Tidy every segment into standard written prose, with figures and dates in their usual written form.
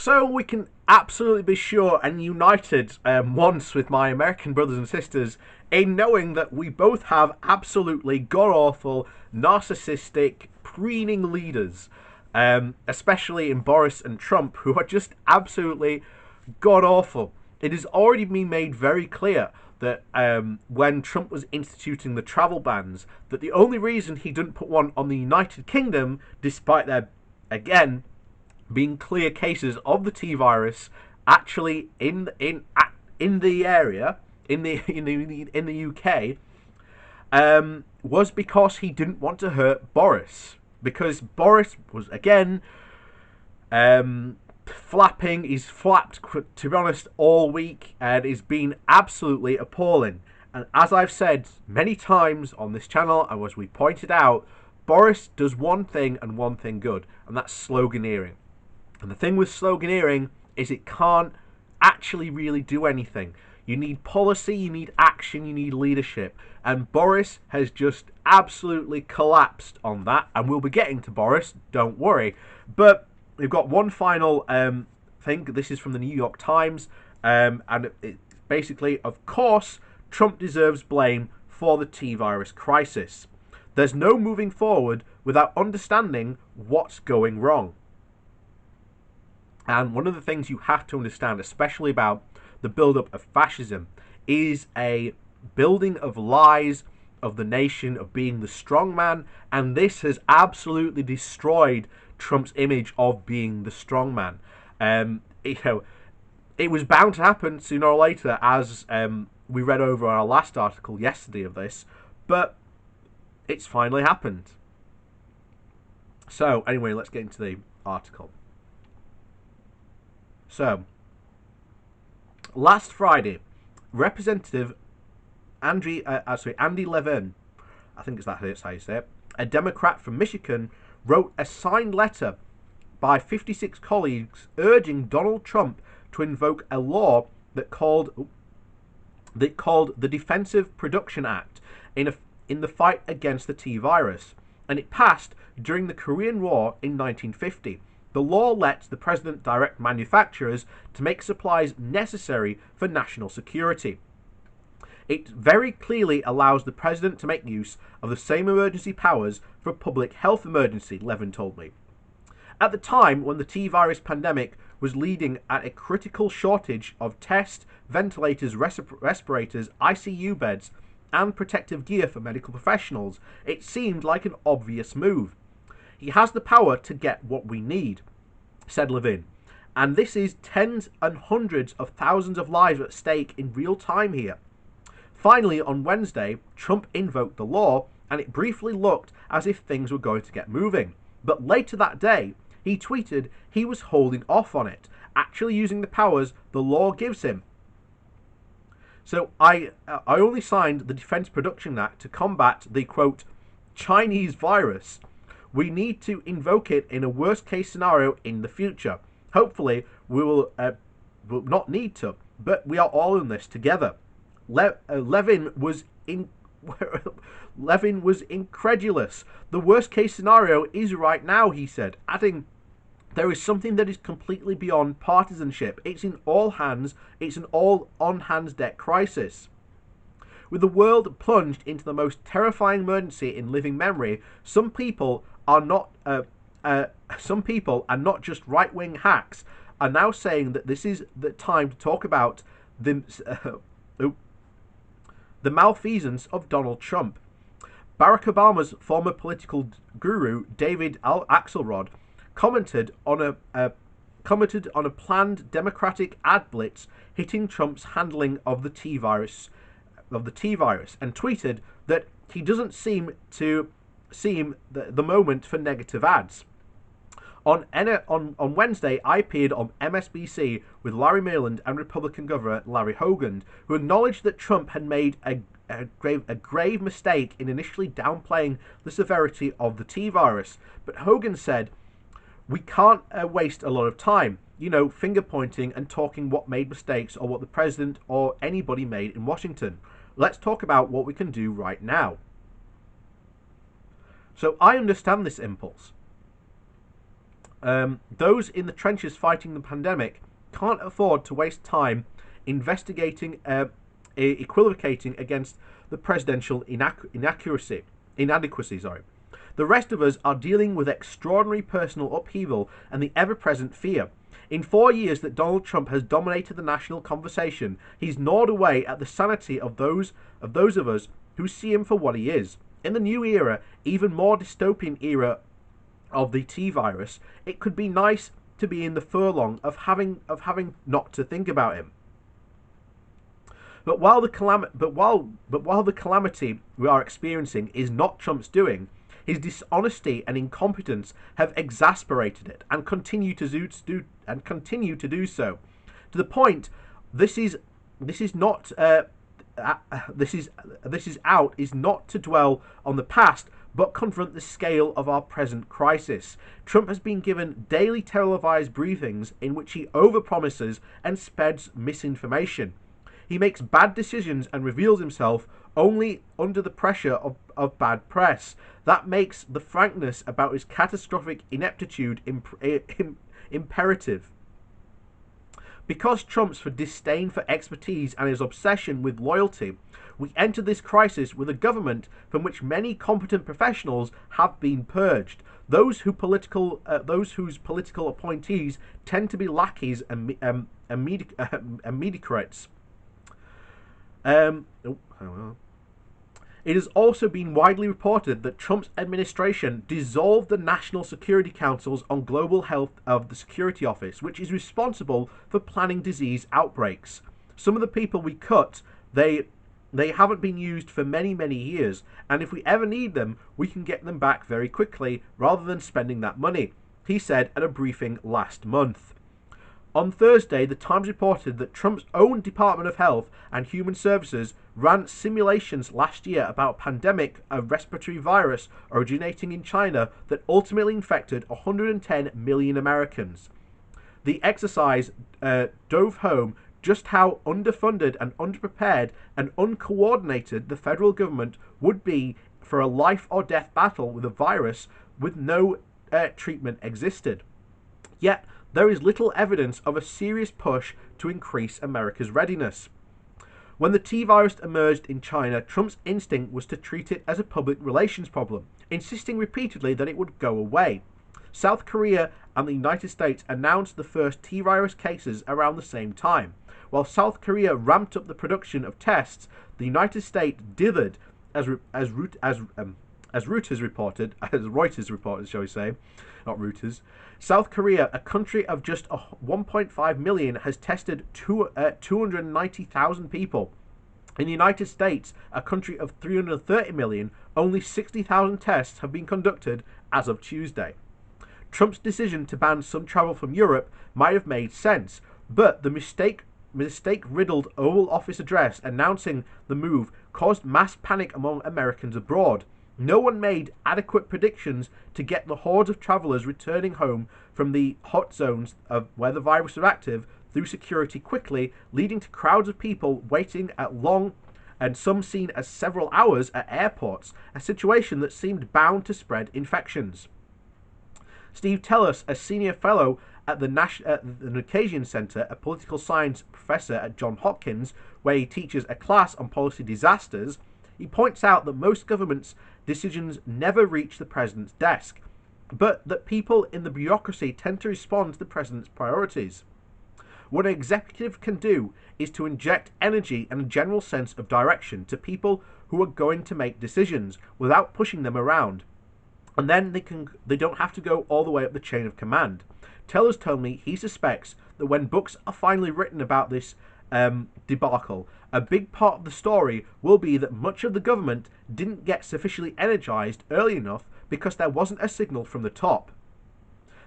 So we can absolutely be sure and united once with my American brothers and sisters in knowing that we both have absolutely god-awful, narcissistic, preening leaders, especially in Boris and Trump, who are just absolutely god-awful. It has already been made very clear that when Trump was instituting the travel bans, that the only reason he didn't put one on the United Kingdom, despite there, again, being clear cases of the T virus actually in the area in the UK, was because he didn't want to hurt Boris, because Boris was again flapping. He's flapped, to be honest, all week, and it's been absolutely appalling. And as I've said many times on this channel, and as we pointed out, Boris does one thing and one thing good, and that's sloganeering. And the thing with sloganeering is it can't actually really do anything. You need policy, you need action, you need leadership. And Boris has just absolutely collapsed on that. And we'll be getting to Boris, don't worry. But we've got one final thing. This is from the New York Times. And it basically, of course, Trump deserves blame for the T-virus crisis. There's no moving forward without understanding what's going wrong. And one of the things you have to understand, especially about the build-up of fascism, is a building of lies of the nation, of being the strong man, and this has absolutely destroyed Trump's image of being the strong man. It was bound to happen sooner or later, as we read over our last article yesterday of this, but it's finally happened. So, anyway, let's get into the article. So, last Friday, Representative Andy Levin, I think that's how you say it, a Democrat from Michigan, wrote a signed letter by 56 colleagues urging Donald Trump to invoke a law that called the Defensive Production Act in the fight against the T-virus, and it passed during the Korean War in 1950. The law lets the president direct manufacturers to make supplies necessary for national security. It very clearly allows the president to make use of the same emergency powers for a public health emergency, Levin told me. At the time when the T-virus pandemic was leading at a critical shortage of tests, ventilators, respirators, ICU beds, and protective gear for medical professionals, it seemed like an obvious move. He has the power to get what we need, said Levin. And this is tens and hundreds of thousands of lives at stake in real time here. Finally, on Wednesday, Trump invoked the law, and it briefly looked as if things were going to get moving. But later that day, he tweeted he was holding off on it, actually using the powers the law gives him. So I only signed the Defense Production Act to combat the, quote, Chinese virus. We need to invoke it in a worst-case scenario in the future. Hopefully, we will not need to, but we are all in this together. Levin was incredulous. The worst-case scenario is right now, he said, adding, there is something that is completely beyond partisanship. It's an all-on-hands deck crisis. With the world plunged into the most terrifying emergency in living memory, some people are not just right-wing hacks, are now saying that this is the time to talk about the malfeasance of Donald Trump. Barack Obama's former political guru, David Axelrod, commented on a planned Democratic ad blitz hitting Trump's handling of the T-virus, and tweeted that he doesn't seem the moment for negative ads. On Wednesday, I appeared on MSNBC with Larry Maryland and Republican Governor Larry Hogan, who acknowledged that Trump had made a grave mistake in initially downplaying the severity of the T-virus. But Hogan said, we can't waste a lot of time, finger-pointing and talking what made mistakes or what the president or anybody made in Washington. Let's talk about what we can do right now. So I understand this impulse. Those in the trenches fighting the pandemic can't afford to waste time investigating, equivocating against the presidential inadequacy. Sorry. The rest of us are dealing with extraordinary personal upheaval and the ever-present fear. In 4 years that Donald Trump has dominated the national conversation, he's gnawed away at the sanity of those of us who see him for what he is. In the new era, even more dystopian era of the T virus, it could be nice to be in the furlong of having not to think about him. But while the calamity we are experiencing is not Trump's doing, his dishonesty and incompetence have exasperated it and continue to do so. To the point, this is not to dwell on the past, but confront the scale of our present crisis. Trump has been given daily televised briefings in which he overpromises and spreads misinformation. He makes bad decisions and reveals himself only under the pressure of bad press. That makes the frankness about his catastrophic ineptitude imperative. Because Trump's disdain for expertise and his obsession with loyalty, we enter this crisis with a government from which many competent professionals have been purged. Those whose political appointees tend to be lackeys and mediocrates. It has also been widely reported that Trump's administration dissolved the National Security Councils on Global Health of the Security Office, which is responsible for planning disease outbreaks. Some of the people we cut, they haven't been used for many, many years, and if we ever need them, we can get them back very quickly rather than spending that money, he said at a briefing last month. On Thursday, the Times reported that Trump's own Department of Health and Human Services ran simulations last year about a pandemic of respiratory virus originating in China that ultimately infected 110 million Americans. The exercise drove home just how underfunded and underprepared and uncoordinated the federal government would be for a life or death battle with a virus with no treatment existed. Yet, there is little evidence of a serious push to increase America's readiness. When the T virus emerged in China, Trump's instinct was to treat it as a public relations problem, insisting repeatedly that it would go away. South Korea and the United States announced the first T virus cases around the same time. While South Korea ramped up the production of tests, the United States dithered, as Reuters reported, shall we say, not Reuters. South Korea, a country of just 1.5 million, has tested 290,000 people. In the United States, a country of 330 million, only 60,000 tests have been conducted as of Tuesday. Trump's decision to ban some travel from Europe might have made sense, but the mistake-riddled Oval Office address announcing the move caused mass panic among Americans abroad. No one made adequate predictions to get the hordes of travelers returning home from the hot zones of where the virus was active through security quickly, leading to crowds of people waiting at long and some seen as several hours at airports, a situation that seemed bound to spread infections. Steve Tellis, a senior fellow at the Occasion Center, a political science professor at Johns Hopkins, where he teaches a class on policy disasters, he points out that most governments' decisions never reach the president's desk, but that people in the bureaucracy tend to respond to the president's priorities. What an executive can do is to inject energy and a general sense of direction to people who are going to make decisions without pushing them around. And then they don't have to go all the way up the chain of command. Tellers told me he suspects that when books are finally written about this debacle, a big part of the story will be that much of the government didn't get sufficiently energized early enough because there wasn't a signal from the top.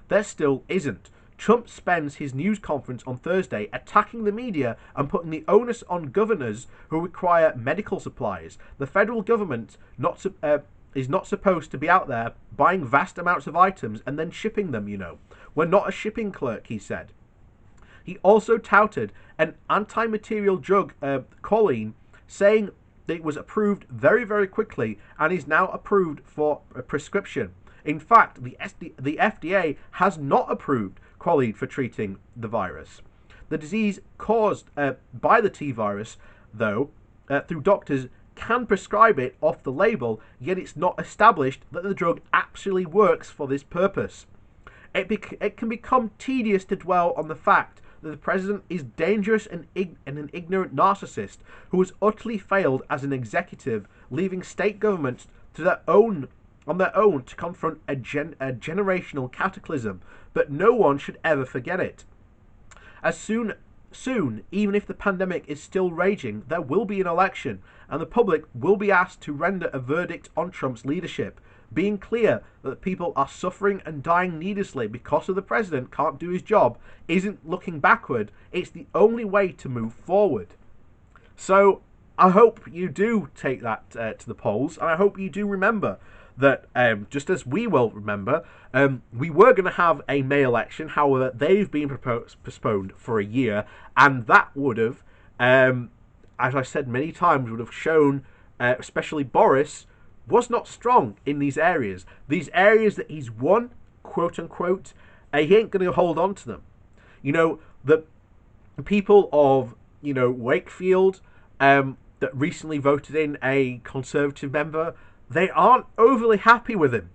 There still isn't. Trump spends his news conference on Thursday attacking the media and putting the onus on governors who require medical supplies. The federal government is not supposed to be out there buying vast amounts of items and then shipping them, We're not a shipping clerk, he said. He also touted an anti-material drug, choline, saying that it was approved very, very quickly and is now approved for a prescription. In fact, the FDA has not approved Quaalude for treating the virus. The disease caused by the T virus, though, through doctors, can prescribe it off the label, yet it's not established that the drug actually works for this purpose. It can become tedious to dwell on the fact that the president is dangerous and an ignorant narcissist who has utterly failed as an executive, leaving state governments on their own to confront a generational cataclysm. But no one should ever forget it. As soon, even if the pandemic is still raging, there will be an election, and the public will be asked to render a verdict on Trump's leadership. Being clear that people are suffering and dying needlessly because of the president can't do his job isn't looking backward, it's the only way to move forward. So I hope you do take that to the polls, and I hope you do remember that, just as we will remember, we were going to have a May election. However, they've been postponed for a year, and that would have, as I said many times, would have shown, especially Boris, was not strong in these areas. These areas that he's won, quote unquote, he ain't going to hold on to them. You know, the people of, Wakefield, that recently voted in a Conservative member, they aren't overly happy with him.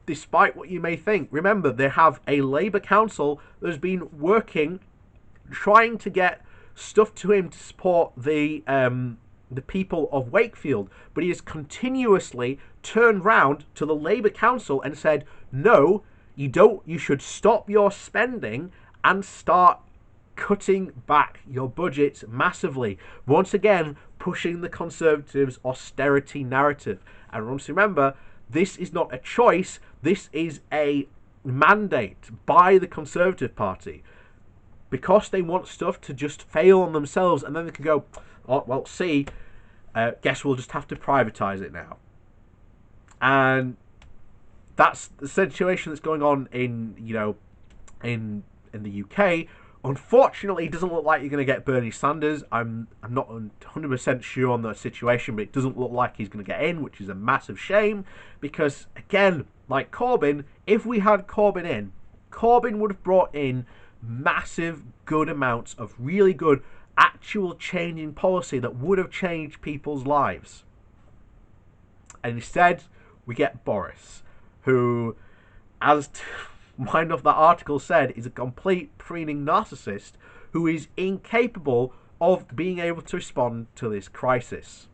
Despite what you may think. Remember, they have a Labour council that's been working, trying to get stuff to him to support the people of Wakefield, but he has continuously turned round to the Labour council and said, no, you should stop your spending and start cutting back your budgets massively. Once again, pushing the Conservatives' austerity narrative. And once remember, this is not a choice, this is a mandate by the Conservative Party. Because they want stuff to just fail on themselves, and then they can go, oh, well, see, guess we'll just have to privatise it now. And that's the situation that's going on in the UK. Unfortunately, it doesn't look like you're going to get Bernie Sanders. I'm not 100% sure on the situation, but it doesn't look like he's going to get in, which is a massive shame. Because, again, like Corbyn, if we had Corbyn in, Corbyn would have brought in massive, good amounts of really good, actual change in policy that would have changed people's lives. And instead, we get Boris, who, as mind of that article said, is a complete preening narcissist who is incapable of being able to respond to this crisis.